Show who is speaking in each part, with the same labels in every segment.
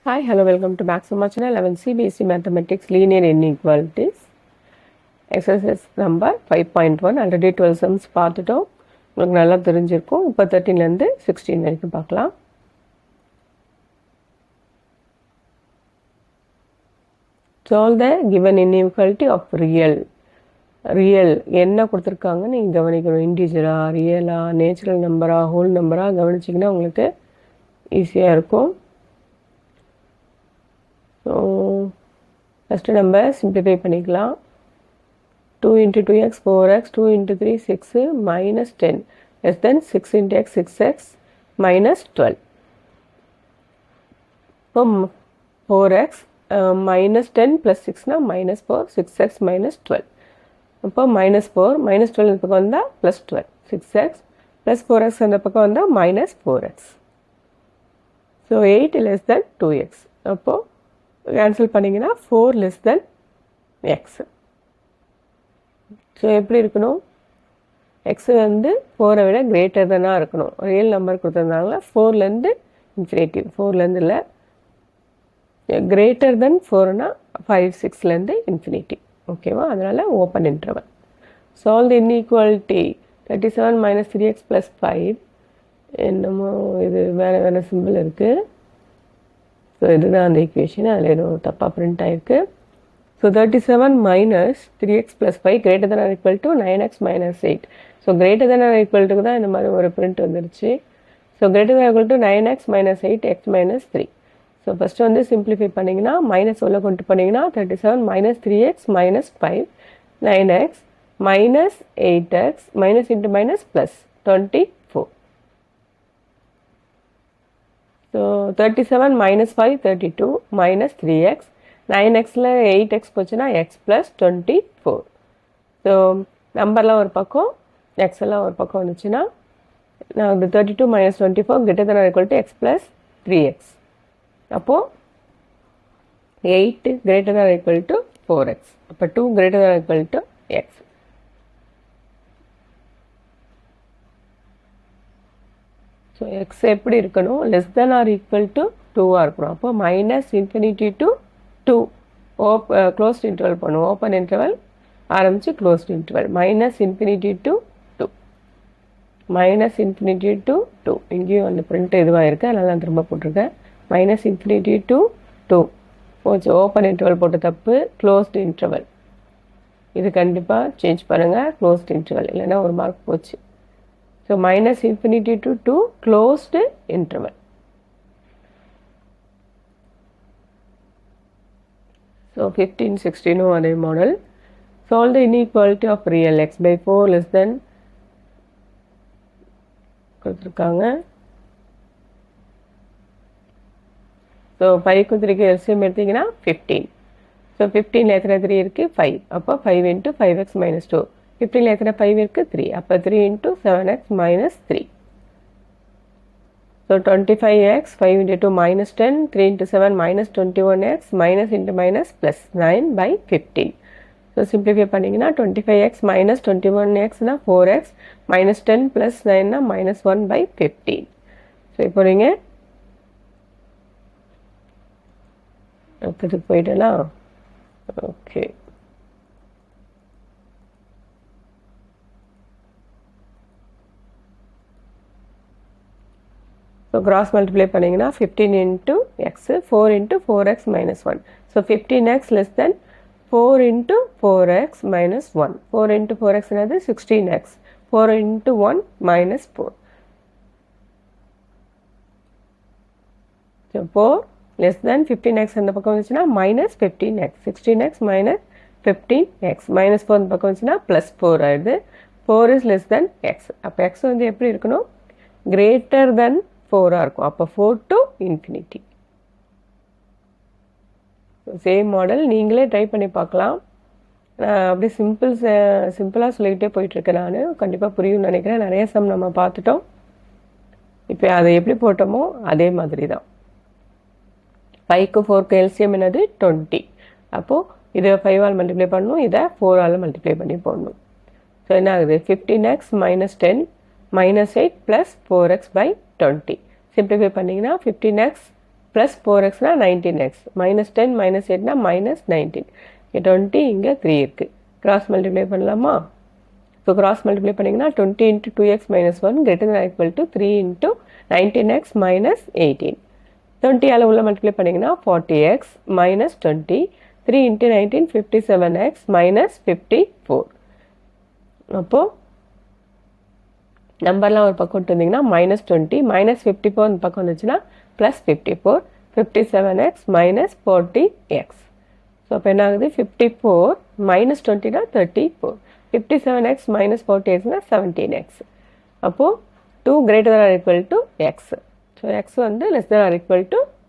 Speaker 1: Hi, hello, welcome to Maxima channel 11 CBSE Mathematics Linear Inequalities. Exercise number 5.1 already 12 sums பார்த்துட்டோம். உங்களுக்கு நல்லா தெரிஞ்சிருக்கும். இப்போ 13லேருந்து 16 வரைக்கும் பார்க்கலாம். Solve the given inequality of real. Real என்ன கொடுத்துருக்காங்கன்னு நீங்கள் கவனிக்கணும். இன்டிஜரா, ரியலா, நேச்சுரல் நம்பரா, ஹோல் நம்பரா கவனிச்சிங்கன்னா உங்களுக்கு ஈஸியாக இருக்கும். ஸோ ஃபஸ்ட்டு நம்ம சிம்பிளிஃபை பண்ணிக்கலாம். 2 into 2x 4x, 2 into 3 6 minus 10 less than 6 into x 6x minus 12. இப்போ 4x minus 10 plus 6 minus 4 6x minus 12. இப்போ minus 4 minus 12 இந்த பக்கம் வந்தால் plus 12 6x plus 4x அந்த பக்கம் வந்தால் minus 4x. So 8 less than 2x. அப்போது கேன்சல் பண்ணிங்கன்னா 4 less than x. ஸோ எப்படி இருக்கணும்? எக்ஸு வந்து 4 விட கிரேட்டர் தானாக இருக்கணும். ரியல் நம்பர் கொடுத்துருந்தாங்களா 4லேருந்து இன்ஃபினிட்டிவ், 4லேருந்து இல்லை, கிரேட்டர் தென் 4னா 5 6லேருந்து இன்ஃபினிட்டிவ். ஓகேவா? அதனால் ஓப்பன் இன்டர்வல். சால்வ் தி இன்இக்வாலிட்டி 37 minus 3x plus 5. என்னமோ இது வேறு சிம்பிள் இருக்குது. ஸோ இதுதான் அந்த ஈக்குவேஷன். அதில் ஏதோ தப்பாக பிரிண்ட் ஆகிருக்கு. So 37 minus 3x plus 5 greater than or equal to 9x minus 8. So greater than or equal to தான் இந்த மாதிரி ஒரு பிரிண்ட் வந்துருச்சு. So greater than or equal to 9x minus 8 x minus 3. So first வந்து simplify பண்ணிங்கன்னா minus உள்ள கொண்டு பண்ணிங்கன்னா 37 minus 3x minus 5 9x minus 8x minus into minus plus 24. So 37 minus 5 32 minus 3x 9xல் 8x போச்சுன்னா x plus 24. ஸோ நம்பர்லாம் ஒரு பக்கம் x எல்லாம் ஒரு பக்கம் வந்துச்சுன்னா நான் 32 minus 24 greater than or equal to x plus 3x. அப்போது 8 greater than or equal to 4x. அப்போ 2 greater than or equal to x. So x எப்படி இருக்கணும்? Less than or equal to 2ஆக இருக்கணும். அப்போ minus infinity to 2 closed interval பண்ணுவோம். Open interval ஆரம்பித்து closed interval minus infinity to 2 minus infinity to 2. இங்கேயும் அந்த பிரிண்ட் இதுவாக இருக்குது, அதனால் நான் திரும்ப போட்டிருக்கேன். மைனஸ் இன்ஃபினிட்டி டு 2 போச்சு. ஓப்பன் இன்டர்வல் போட்ட தப்பு. க்ளோஸ்ட் இன்டர்வல் இது கண்டிப்பாக சேஞ்ச் பண்ணுங்கள். க்ளோஸ்ட் இன்டர்வல் இல்லைன்னா ஒரு மார்க் போச்சு. So minus infinity to 2 closed interval. So 15 16 அதே model. Solve the inequality of real x by 4 less than கொடுத்துருக்காங்க. ஸோ 5க்கு 3க்கு எல்சிஎம் எடுத்திங்கன்னா 15. ஸோ 15ல் எத்தனை 3 இருக்குது? 5. அப்போ 5 into 5x minus 2. 15ல் எத்தனை 5 இருக்குது? 3. அப்போ 3 into 7x minus 3. So 25x 5 into 2 minus 10 3 into 7 minus 21x minus into minus plus 9 by 15. So simplify பண்ணிங்கன்னா 25x minus 21xனா 4x minus 10 plus 9னா minus 1 by 15. So இப்போ நீங்கள் அடுத்ததுக்கு போயிடலாம். ஓகே, ஸோ கிராஸ் மல்டிப்ளை பண்ணிங்கன்னா 15 into x 4 into 4x minus 1. So 15x less than 4 into 4x minus 1. 4 into 4x என்னது 16x. 4 into 1 minus 4. So 4 less than 15x அந்த பக்கம் வந்துச்சுன்னா minus 15x. 16x minus 15x minus 4 அந்த பக்கம் வந்துச்சுன்னா plus 4 ஆயிடுது. 4 is less than x. அப்போ x வந்து எப்படி இருக்கணும்? greater than 4ஆக இருக்கும். அப்போ 4 to infinity. சேம் மாடல் நீங்களே ட்ரை பண்ணி பார்க்கலாம். அப்படியே சிம்பிளாக சொல்லிக்கிட்டே போயிட்டுருக்கேன். நான் கண்டிப்பாக புரியும்னு நினைக்கிறேன். நிறைய சம் நம்ம பார்த்துட்டோம். இப்போ அதை எப்படி போட்டோமோ அதே மாதிரி தான். 5க்கு 4க்கு எல்சிஎம் என்னது 20. அப்போது இதை 5ஆல் மல்டிப்ளை பண்ணணும், இதை 4ஆல் மல்டிப்ளை பண்ணி போடணும். ஸோ என்ன ஆகுது? 15x minus 10 minus 8 plus 4x by 20. Simplify பண்ணிங்கன்னா 15x ப்ளஸ் 4x -19x -10 -8 -19 இங்கே 20 இங்கே 3 இருக்குது. கிராஸ் மல்டிப்ளை பண்ணலாமா? ஸோ கிராஸ் மல்டிப்ளை பண்ணிங்கன்னா 20 × 2x - 1 > 3 × 19x - 18. 20 உள்ள மல்டிப்ளை பண்ணிங்கன்னா 40x - 20 3 × 19 57x - 54. அப்போது நம்பர்லாம் ஒரு பக்கம் விட்டு வந்தீங்கன்னா -20 -54 இந்த பக்கம் வந்துச்சுன்னா +54 57x - 40x. ஸோ அப்போ என்ன ஆகுது? 54 -20 34 57x - 40x 17x. அப்போது 2 > x. ஸோ x வந்து <=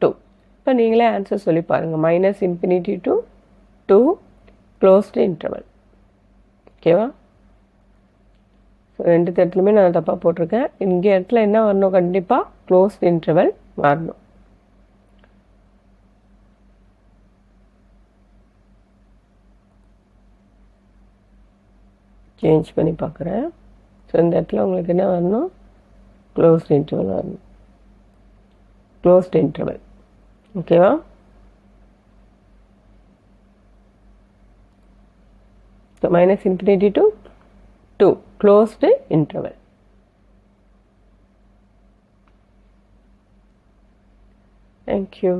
Speaker 1: 2. இப்போ நீங்களே ஆன்சர் சொல்லி பாருங்கள். -∞ to 2 க்ளோஸ்டு இன்டர்வல். ஓகேவா? ஸோ 2 இடத்துலையுமே நான் தப்பாக போட்டிருக்கேன். இங்கே இடத்துல என்ன வரணும்? கண்டிப்பாக க்ளோஸ்டு இன்டர்வல் வரணும். சேஞ்ச் பண்ணி பார்க்குறேன். ஸோ இந்த இடத்துல உங்களுக்கு என்ன வரணும்? க்ளோஸ்டு இன்டர்வல் வரணும். Closed interval. ஓகேவா? So -∞ to 2 closed interval. Thank you.